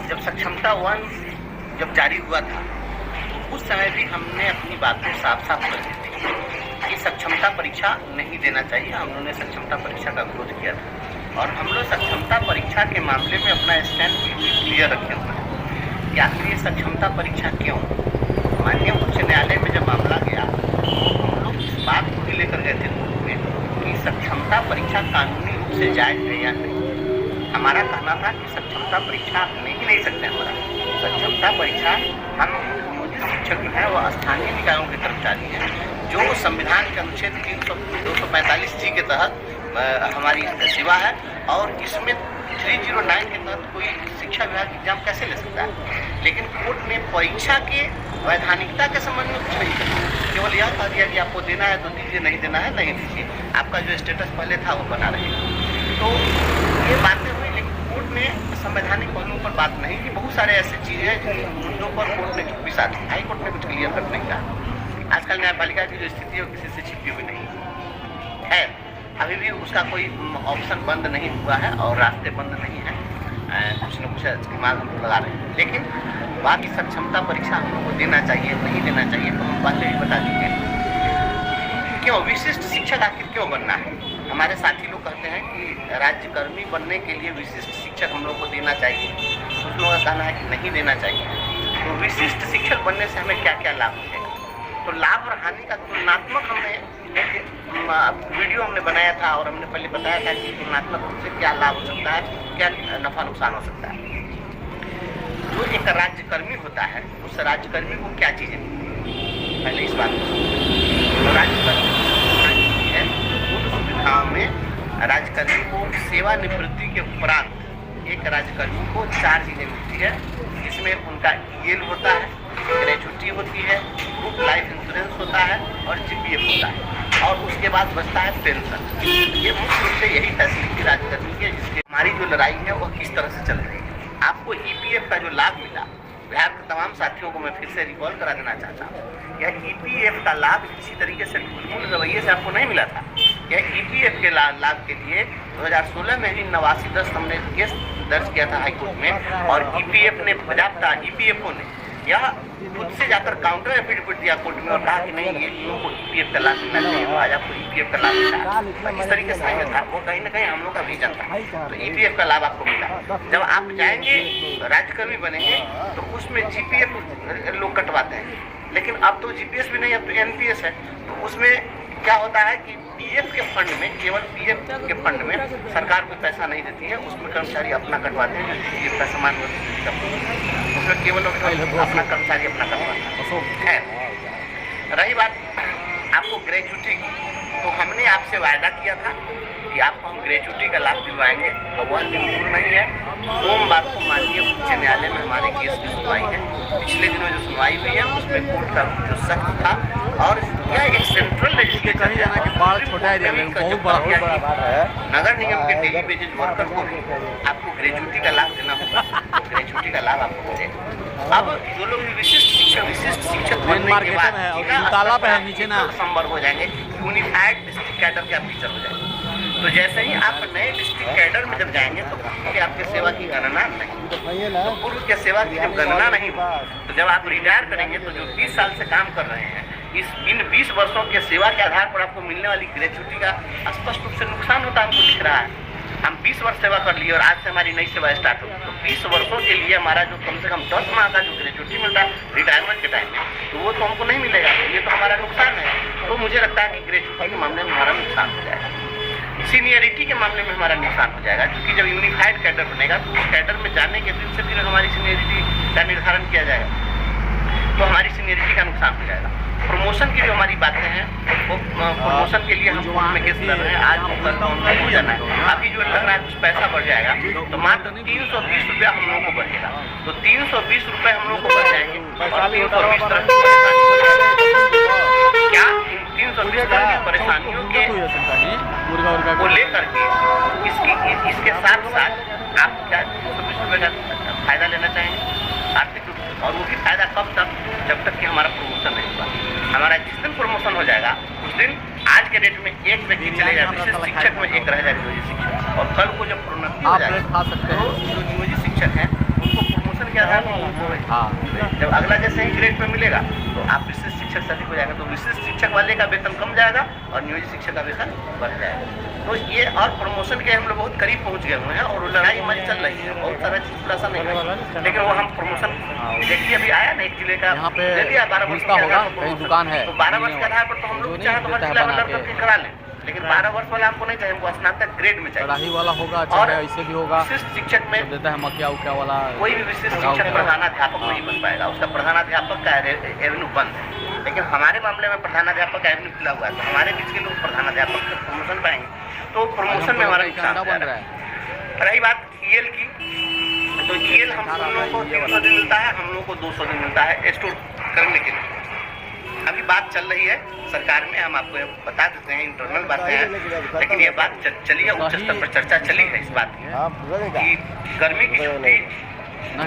जब सक्षमता 1 जब जारी हुआ था तो उस समय भी हमने अपनी बातें साफ साफ कर दी थी कि सक्षमता परीक्षा नहीं देना चाहिए। हम लोगों ने सक्षमता परीक्षा का विरोध किया था और हम लोग सक्षमता परीक्षा के मामले में अपना स्टैंड क्लियर रखे हुए हैं कि आखिर ये सक्षमता परीक्षा क्यों। माननीय उच्च न्यायालय में जब मामला गया तो हम लोग इस बात को भी लेकर गए थे कोर्ट में कि सक्षमता परीक्षा कानूनी रूप से जायज है या नहीं। हमारा कहना था कि सक्षमता परीक्षा नहीं सकते। हमारा सक्षमता परीक्षा हम शिक्षक जो है वह स्थानीय निकायों के कर्मचारी हैं जो संविधान के अनुच्छेद 245 जी के तहत हमारी सेवा है और इसमें 309 के तहत कोई शिक्षा विभाग एग्जाम कैसे ले सकता है। लेकिन कोर्ट ने परीक्षा के वैधानिकता के संबंध में कुछ नहीं किया, केवल यह कह दिया कि आपको देना है तो दीजिए, नहीं देना है नहीं दीजिए, आपका जो स्टेटस पहले था वो बना रहेगा। तो ये बातें हुई, लेकिन कोर्ट ने संवैधानिक पहलुओं पर बात नहीं की। बहुत सारे ऐसे चीज़ें हैं जिन मुद्दों पर कोर्ट ने चुप्पी साधी। हाई कोर्ट ने कुछ क्लियर कट नहीं कहा। आजकल न्यायपालिका की जो स्थिति है वो किसी से छिपी हुई नहीं है। अभी भी उसका कोई ऑप्शन बंद नहीं हुआ है और रास्ते बंद नहीं है। कुछ न कुछ दिमाग हम लोग लगा रहे हैं। लेकिन बाकी सक्षमता परीक्षा हम लोग को देना चाहिए नहीं देना चाहिए तो हम पहले ही बता चुके हैं। क्यों विशिष्ट शिक्षक आखिर क्यों बनना है? हमारे साथी लोग कहते हैं कि राज्यकर्मी बनने के लिए विशिष्ट शिक्षक हम लोग को देना चाहिए। कुछ लोगों का कहना है कि नहीं देना चाहिए। तो विशिष्ट शिक्षक बनने से हमें क्या क्या लाभ मिलेगा? तो लाभ और हानि का तुलनात्मक हमने एक वीडियो हमने बनाया था और हमने पहले बताया था कि तुलनात्मक रूप से क्या लाभ हो सकता है, क्या नफा नुकसान हो सकता है। जो एक राज्यकर्मी होता है उस राज्यकर्मी को क्या चीजें मिलती है, पहले इस बात को। राज्यकर्मी है उन सुविधाओं में राज्यकर्मी को सेवानिवृत्ति के उपरांत एक राज्यकर्मी को 4 चीजें मिलती है, जिसमें उनका ईएल होता है, ग्रेजुटी होती है, ग्रुप लाइफ इंश्योरेंस होता है और जीपीएफ होता है और उसके बाद बचता है पेंशन। ये मुख्य रूप से यही फैसिलिटी राज्यकर्मी की है जिसकी हमारी जो लड़ाई है वह किस तरह से चल रही है। आपको ईपीएफ का जो लाभ मिला, बिहार के तमाम साथियों को मैं फिर से रिकॉल करा देना चाहता हूँ। यह ईपीएफ का लाभ किसी तरीके से मूल रवैये से आपको नहीं मिला था। यह ईपीएफ के लाभ के लिए 2016 में ही 8910 हमने केस दर्ज किया था हाईकोर्ट में और ईपीएफ ने बजाबता ईपीएफओ ने यह खुद से जाकर काउंटर एफिडेविट दिया कोर्ट में और कहा कि नहीं ये को ईपीएफ का लाभ मिलना चाहिए। तो आज आपको ईपीएफ का लाभ मिला। इस तरीके से नहीं था, वो कहीं ना कहीं हम लोग का विजन था। तो ईपीएफ का लाभ आपको मिला। जब आप जाएंगे राज्यकर्मी बनेंगे तो उसमें जीपीएफ लोग कटवाते हैं, लेकिन अब तो जीपीएस भी नहीं, अब तो एनपीएस है। तो उसमें क्या होता है कि पीएफ के फंड में, केवल पीएफ के फंड में सरकार कोई पैसा नहीं देती है, उसमें कर्मचारी अपना कटवाते हैं। जो जीपीएफ का सामान उसमें केवल अपना कर्मचारी अपना कटवाता है। रही बात आपको ग्रेजुटी की, तो हमने आपसे वायदा किया था कि आपको हम ग्रेजुटी का लाभ दिलवाएंगे और वह दिन दूर नहीं है। सोमवार को माननीय उच्च न्यायालय में हमारे केस की सुनवाई है। पिछले दिनों जो सुनवाई हुई है उसमें कोर्ट का जो सख्त था और यह एक सेंट्रल लेजिस्लेचर नगर निगम के डेली वेजेज वर्कर को भी आपको ग्रेजुटी का लाभ देना होगा। ग्रेजुटी का लाभ आपको मिलेगा। अब जो लोग विशिष्ट शिक्षक बनने के बाद संवर्ग हो जाएंगे, यूनिफाइड डिस्ट्रिक्ट कैडर के आप टीचर हो जाएंगे। तो जैसे ही आप नए डिस्ट्रिक्ट कैडर में जब जाएंगे तो आपके सेवा की गणना नहीं, तो पूर्व के सेवा की जब गणना नहीं हो तो जब आप रिटायर करेंगे तो जो 20 साल से काम कर रहे हैं इन 20 वर्षों के सेवा के आधार पर आपको मिलने वाली ग्रेजुटी का स्पष्ट रूप से नुकसान होता हमको दिख रहा है। हम 20 वर्ष सेवा कर लिए और आज से हमारी नई सेवा स्टार्ट होगी, तो 20 वर्षों के लिए हमारा जो कम से कम 10 माह का जो ग्रेजुटी मिलता है रिटायरमेंट के टाइम में, तो वो तो हमको नहीं मिलेगा। ये तो हमारा नुकसान है। तो मुझे लगता है कि ग्रेजुटी के मामले में हमारा नुकसान हो जाएगा, सीनियरिटी के मामले में हमारा नुकसान हो जाएगा, क्योंकि जब यूनिफाइड कैडर बनेगा तो उस कैडर में जाने के दिन से फिर हमारी सीनियरिटी का निर्धारण किया जाएगा, तो हमारी सीनियरिटी का नुकसान हो जाएगा। प्रमोशन की जो हमारी बातें हैं वो प्रमोशन के लिए हम कोर्ट में केस कर रहे हैं। आज कल तो हो जाना है। अभी जो लग रहा है कुछ पैसा बढ़ जाएगा तो मात्र 320 रुपया हम लोगों को बढ़ेगा, तो 320 रुपये हम लोग को बढ़ जाएंगे और 320 तरह की क्या 320 तरह की परेशानियों के को लेकर के इसके साथ साथ आप क्या 320 रुपये का फायदा लेना चाहेंगे आर्थिक रूप से, और वो भी फायदा कब तक, जब तक कि हमारा प्रमोशन नहीं हुआ। हमारा जिस दिन प्रमोशन हो जाएगा उस दिन आज के डेट में एक व्यक्ति चले जाए विशेष शिक्षक में एक रह जाए नियोजित शिक्षक, और कल को जब प्रोन्नति हो जाएगा तो जो नियोजित शिक्षक हैं उनको प्रमोशन प्रमोशन के आधार पर उनको हाँ जब अगला जैसे ही ग्रेड पे मिलेगा तो आप विशिष्ट शिक्षक से अधिक हो जाएगा, तो विशिष्ट शिक्षक वाले का वेतन कम जाएगा और नियोजित शिक्षक का वेतन बढ़ जाएगा। तो ये और प्रमोशन के हम लोग बहुत करीब पहुंच गए हुए हैं और लड़ाई हमारी चल रही है, बहुत सारा चीज खुलासा नहीं है, लेकिन वो हम प्रमोशन देखिए अभी आया ना एक जिले का यहाँ पे दे दिया 12 वर्ष मिलता होगा, कहीं दुकान है तो 12 वर्ष के आधार पर तो हम लोग चाहे तो हर जिला में लड़ करके करा लें, लेकिन 12 वर्ष वाला हमको नहीं चाहिए, हमको स्नातक ग्रेड में चाहिए। कड़ाही वाला होगा और चाहे ऐसे भी होगा, विशिष्ट शिक्षक में देता है मकिया उकिया वाला, कोई भी विशिष्ट शिक्षक प्रधानाध्यापक नहीं बन पाएगा, उसका प्रधानाध्यापक का एवेन्यू बंद है। लेकिन हमारे मामले में प्रधानाध्यापक का एवेन्यू खुला हुआ है, तो हमारे बीच के लोग प्रधानाध्यापक का प्रमोशन पाएंगे, तो प्रमोशन में हमारा नुकसान बन रहा है। रही बात ईएल की, तो ईएल हम लोगों को 300 दिन मिलता है, हम लोगों को 200 दिन मिलता है स्टोर करने के लिए। अभी बात चल रही है सरकार में, हम आपको बता देते हैं, इंटरनल बातें हैं, लेकिन ये बात चली है, उच्च स्तर पर चर्चा चली है इस बात की कि गर्मी की छुट्टी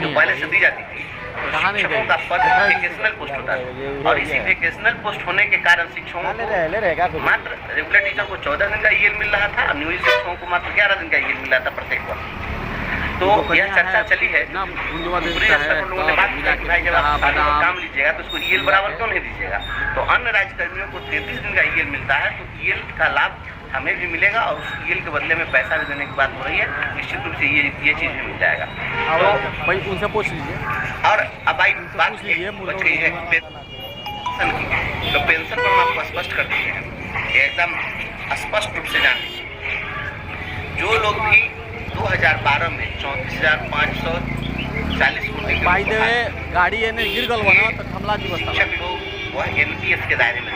जो पहले से दी जाती थी, शिक्षकों का पद वेकेशनल पोस्ट होता है और इसी वेकेशनल पोस्ट होने के कारण शिक्षकों को मात्र रेगुलर टीचर को 14 दिन का ईएल मिल रहा था और नियोजित शिक्षकों को मात्र 11 दिन का ईएल मिल रहा था प्रत्येक वर्ष। तो यह चर्चा चली है, पूरे स्तर पर लोगों ने बात की कि भाई जब आप काम लीजिएगा तो उसको ईएल बराबर क्यों नहीं दीजिएगा। तो अन्य राज्यकर्मियों को 33 दिन का ईएल मिलता है, तो ईएल का लाभ हमें भी मिलेगा और उस ईएल के बदले में पैसा भी देने की बात हो रही है, निश्चित रूप से ये चीज़ भी मिल जाएगा। तो भाई उनसे पूछ लीजिए। और अब आई बात बच गई है पेंशन की, तो पेंशन पर हम आपको स्पष्ट कर देते हैं, एकदम स्पष्ट रूप से जान लीजिए, जो लोग भी 2012 में 34,540 बाई दे गाड़ी ने गिर गल बना तो हमला जी बता शिक्षक लोग वह एनपीएस के दायरे में थे।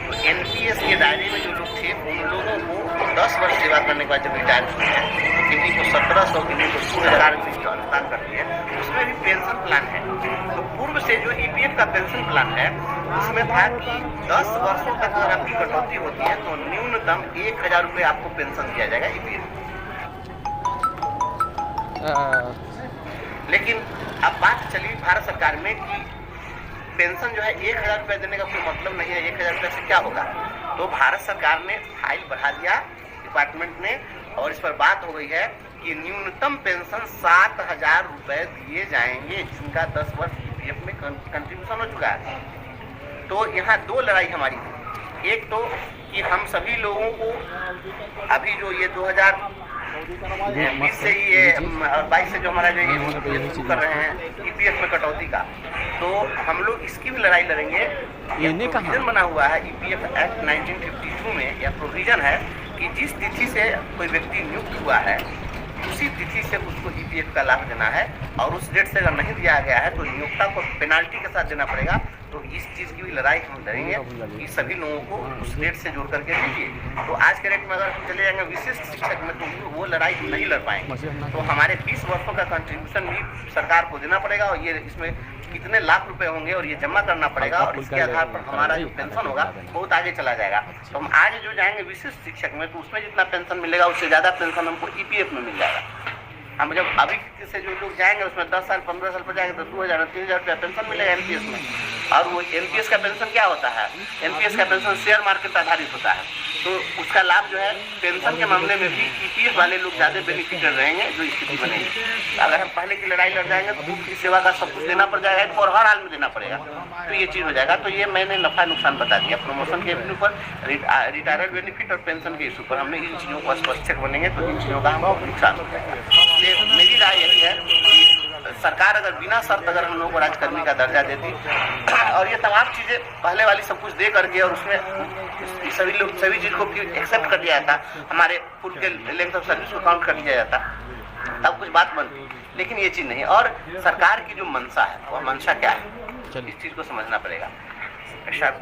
तो एनपीएस के दायरे में जो लोग थे उन लोगों को 10 वर्ष सेवा करने के बाद जब रिटायर हुए हैं, तो किन्हीं को 1700, किन्हीं को 16,000 रुपये का अनुदान करती है, उसमें भी पेंशन प्लान है। तो पूर्व से जो ईपीएफ का पेंशन प्लान है उसमें था कि 10 वर्षों तक अगर आपकी कटौती होती है तो न्यूनतम 1,000 रुपये आपको पेंशन दिया जाएगा ईपीएफ। लेकिन अब बात चली भारत सरकार में कि पेंशन जो है 1,000 रुपये देने का कोई मतलब नहीं है, 1,000 रुपये से क्या होगा। तो भारत सरकार ने फाइल बढ़ा दिया डिपार्टमेंट ने और इस पर बात हो गई है कि न्यूनतम पेंशन 7,000 रुपये दिए जाएंगे जिनका 10 वर्ष ईपीएफ में कंट्रीब्यूशन हो चुका है। तो यहाँ दो लड़ाई हमारी थी, एक तो कि हम सभी लोगों को अभी जो ये 2020 से ये 22 से जो हमारा जो ये कर रहे हैं ईपीएफ में कटौती का, तो हम लोग इसकी भी लड़ाई लड़ेंगे। ये प्रोविजन बना हुआ है ईपीएफ एक्ट 1952 में, यह प्रोविजन है कि जिस तिथि से कोई व्यक्ति नियुक्त हुआ है उसी तिथि से उसको ईपीएफ का लाभ देना है और उस डेट से अगर नहीं दिया गया है तो नियोक्ता को पेनाल्टी के साथ देना पड़ेगा। तो इस चीज़ की भी लड़ाई हम लड़ेंगे कि सभी लोगों को उस डेट से जोड़ करके दीजिए। तो आज के डेट में अगर हम चले जाएंगे विशिष्ट शिक्षक में तो वो लड़ाई हम नहीं लड़ पाएंगे। तो हमारे 20 वर्षों का कंट्रीब्यूशन भी सरकार को देना पड़ेगा और ये इसमें कितने लाख रुपए होंगे और ये जमा करना पड़ेगा और इसके आधार पर हमारा जो पेंशन होगा बहुत आगे चला जाएगा। तो हम आज जो जाएंगे विशिष्ट शिक्षक में तो उसमें जितना पेंशन मिलेगा उससे ज़्यादा पेंशन हमको ईपीएफ में मिल जाएगा। हम जब अभी से जो लोग जाएंगे उसमें 10 साल 15 साल पर जाएंगे तो 2,000 3,000 रुपया पेंशन मिलेगा एनपीएस में। और वो एनपीएस का पेंशन क्या होता है, एनपीएस का पेंशन शेयर मार्केट आधारित होता है, तो उसका लाभ जो है पेंशन के मामले में भी ईपीएफ वाले लोग ज़्यादा बेनिफिटेड रहेंगे जो स्थिति बनेगी। अगर हम पहले की लड़ाई लड़ जाएंगे तो दूसरी सेवा का सब कुछ देना पड़ जाएगा और हर हाल में देना पड़ेगा, तो ये चीज़ हो जाएगा। तो ये मैंने नफा नुकसान बता दिया प्रमोशन के इशू पर, रिटायरमेंट बेनिफिट और पेंशन के इशू पर हमने इन चीज़ों को स्पष्ट बनेंगे तो इन चीज़ों का हमको नुकसान हो जाएगा। इसलिए मेरी राय यही है कि सरकार अगर बिना शर्त अगर हम लोगों को राजकर्मी का दर्जा देती और ये तमाम चीज़ें पहले वाली सब कुछ दे करके और उसमें सभी चीज़ को एक्सेप्ट कर दिया जाता, हमारे फुल के लेंथ ऑफ सर्विस को काउंट कर दिया जाता, तब कुछ बात बनती। लेकिन ये चीज़ नहीं। और सरकार की जो मंशा है वह मंशा क्या है, इस चीज़ को समझना पड़ेगा।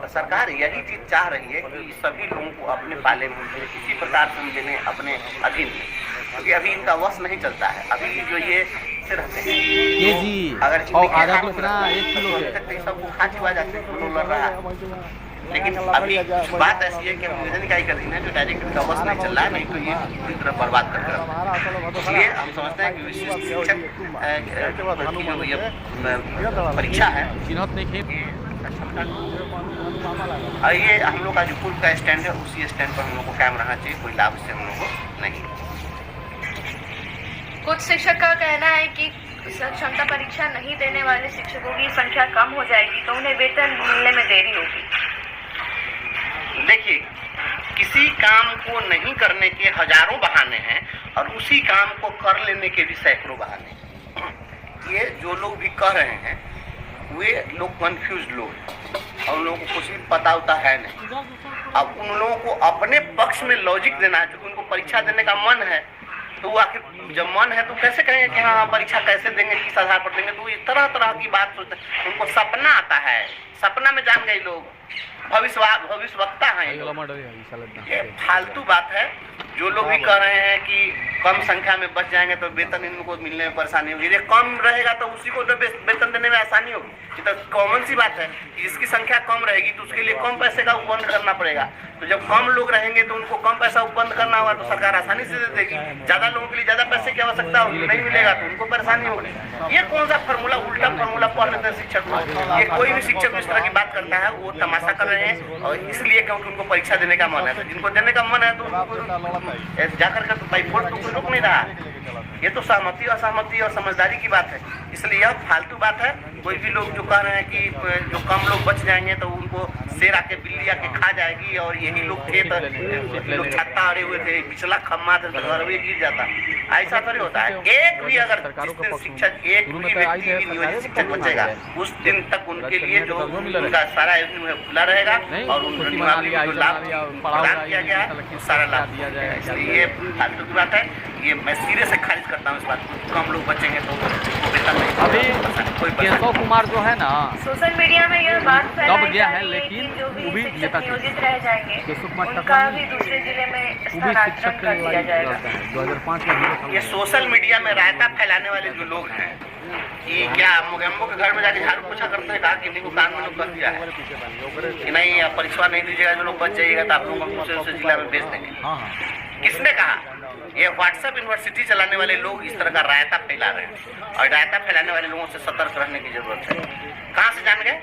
सरकार यही चीज़ चाह रही है कि सभी लोगों को अपने पाले में किसी प्रकार से लेने अपने अधीन में, क्योंकि अभी इनका वश नहीं चलता है। अभी जो ये सिर्फ अगर सबको खांची बाजा लड़ रहा है, लेकिन अभी बात ऐसी है कि हम निवेदन क्या कर रही है जो डायरेक्ट इनका वश नहीं चल रहा है, नहीं तो ये पूरी तरह बर्बाद कर रहा है। इसलिए हम समझते हैं कि विशिष्ट शिक्षक की जो परीक्षा है और ये हम लोग का जो पूर्व का स्टैंड है उसी स्टैंड पर हम लोग को कायम रहना चाहिए, कोई लाभ से हम लोग को नहीं। कुछ शिक्षक का कहना है कि क्षमता परीक्षा नहीं देने वाले शिक्षकों की संख्या कम हो जाएगी तो उन्हें वेतन मिलने में देरी होगी। देखिए, किसी काम को नहीं करने के हजारों बहाने हैं और उसी काम को कर लेने के भी सैकड़ों बहाने हैं। ये जो लोग भी कह रहे हैं वे लोग कंफ्यूज लोग हैं और उन लोगों को कुछ भी पता होता है नहीं। अब उन लोगों को अपने पक्ष में लॉजिक देना है, क्योंकि उनको परीक्षा देने का मन है, तो वो आखिर जब मन है तो कैसे कहेंगे कि हाँ परीक्षा कैसे देंगे, किस आधार पर देंगे। तो ये तरह तरह की बात सोचते हैं। उनको सपना आता है, सपना में जान गए लोग, भविष्यवक्ता हैं ये फालतू बात है। जो लोग भी कह रहे हैं कि कम संख्या में बच जाएंगे तो वेतन इनको मिलने में परेशानी होगी, ये कम रहेगा तो उसी को तो वेतन देने में आसानी होगी। ये तो कॉमन सी बात है कि जिसकी संख्या कम रहेगी तो उसके लिए कम पैसे का उपबंध करना पड़ेगा। तो जब कम लोग रहेंगे तो उनको कम पैसा उपबंध करना होगा तो सरकार आसानी से दे देगी। ज्यादा लोगों के लिए ज्यादा पैसे की आवश्यकता होगी, नहीं मिलेगा तो उनको परेशानी होगी। ये कौन सा फॉर्मूला, उल्टा फॉर्मूला पढ़ लेते हैं शिक्षक को। ये कोई भी शिक्षक इस तरह की बात करता है वो तमाशा कर रहे हैं, और इसलिए क्योंकि उनको परीक्षा देने का मन है। तो जिनको देने का मन है तो जाकर के तो बाइफोर्स तो कोई रोक नहीं रहा है। ये तो सहमति असहमति और समझदारी की बात है, इसलिए यह फालतू बात है। कोई भी लोग जो कह रहे हैं कि जो कम लोग बच जाएंगे तो उनको शेर आके बिल्ली आके खा जाएगी, और यही लोग थे तो लोग छत्ता अड़े हुए थे, पिछला खम्मा था तो घर में गिर जाता, ऐसा थोड़ी होता है। एक भी अगर जिस दिन शिक्षक, एक भी व्यक्ति भी नियोजित शिक्षक बचेगा उस दिन तक उनके लिए जो उनका सारा खुला रहेगा और उनको जो लाभ प्रदान किया गया है सारा लाभ दिया जाएगा। इसलिए ये फालतू की बात है, ये मैं सिरे से खारिज करता हूँ इस बात को। कम लोग बचेंगे तो वेतन नहीं। अभी केशव कुमार जो है ना सोशल मीडिया में यह बात दब गया है, फैलाई लेकिन कि जो वो भी भी शिक्षक नियोजित रह जाएंगे केशव कुमार उनका भी दूसरे जिले में वो भी शिक्षक स्थानांतरण कर दिया जाएगा। 2005 में ये सोशल मीडिया में रायता फैलाने वाले जो लोग हैं कि क्या मुगम्बो के घर में जाके झाड़ू पोछा करते हैं, कहा कि इनको कान में लोग कर दिया है कि नहीं आप परीक्षा नहीं दीजिएगा, जो लोग बच जाइएगा तो आप लोगों को दूसरे जिला में भेज देंगे। किसने कहा? ये व्हाट्सएप यूनिवर्सिटी चलाने वाले लोग इस तरह का रायता फैला रहे हैं, और रायता फैलाने वाले लोगों से सतर्क रहने की जरूरत है। कहाँ से जान गए?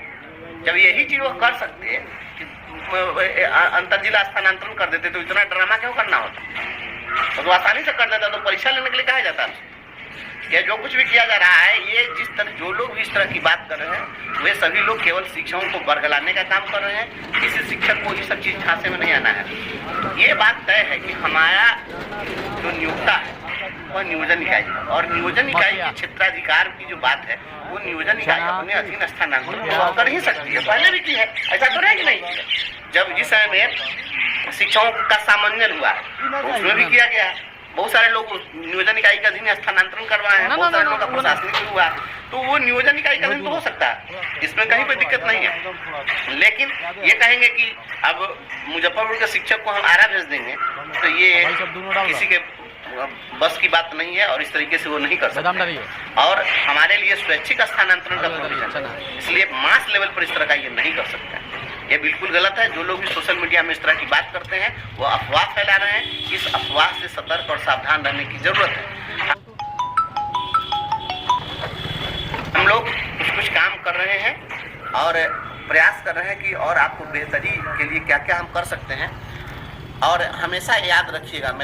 जब यही चीज वो कर सकते हैं कि अंतर जिला स्थानांतरण कर देते तो इतना ड्रामा क्यों करना होता? तो आसानी से कर देता तो परीक्षा लेने के लिए कहा जाता। ये जो कुछ भी किया जा रहा है, ये जिस तरह जो लोग भी इस तरह की बात कर रहे हैं वे सभी लोग केवल शिक्षकों को बरगलाने का काम कर रहे हैं। किसी शिक्षक को ये सब चीज झांसे में नहीं आना है। ये बात तय है कि हमारा जो नियोक्ता है वह नियोजन इकाई है, और नियोजन इकाई के क्षेत्राधिकार की जो बात है वो नियोजन इकाई अपने अधीन स्थानांतरण कर ही सकती है। पहले भी की है, ऐसा तो है कि नहीं? जब जिस समय में शिक्षकों का सामंजन हुआ तो उसमें भी किया गया। बहुत सारे लोग नियोजन इकाई का अधीन स्थानांतरण करवाए हैं, बहुत सारे लोग का प्रशासनिक हुआ, तो वो नियोजन इकाई का अधीन तो हो सकता है, इसमें कहीं कोई दिक्कत नहीं है। लेकिन ये कहेंगे कि अब मुजफ्फरपुर के शिक्षक को हम आरा भेज देंगे तो ये किसी के बस की बात नहीं है, और इस तरीके से वो नहीं कर सकते। और हमारे लिए स्वैच्छिक स्थानांतरण का प्रोविजन है, इसलिए मास लेवल पर इस तरह का ये नहीं कर सकते। ये बिल्कुल गलत है। जो लोग भी सोशल मीडिया में इस तरह की बात करते हैं वो अफवाह फैला रहे हैं। इस अफवाह से सतर्क और सावधान रहने की जरूरत है। हम लोग कुछ काम कर रहे हैं और प्रयास कर रहे हैं कि और आपको बेहतरी के लिए क्या क्या हम कर सकते हैं। और हमेशा याद रखिएगा,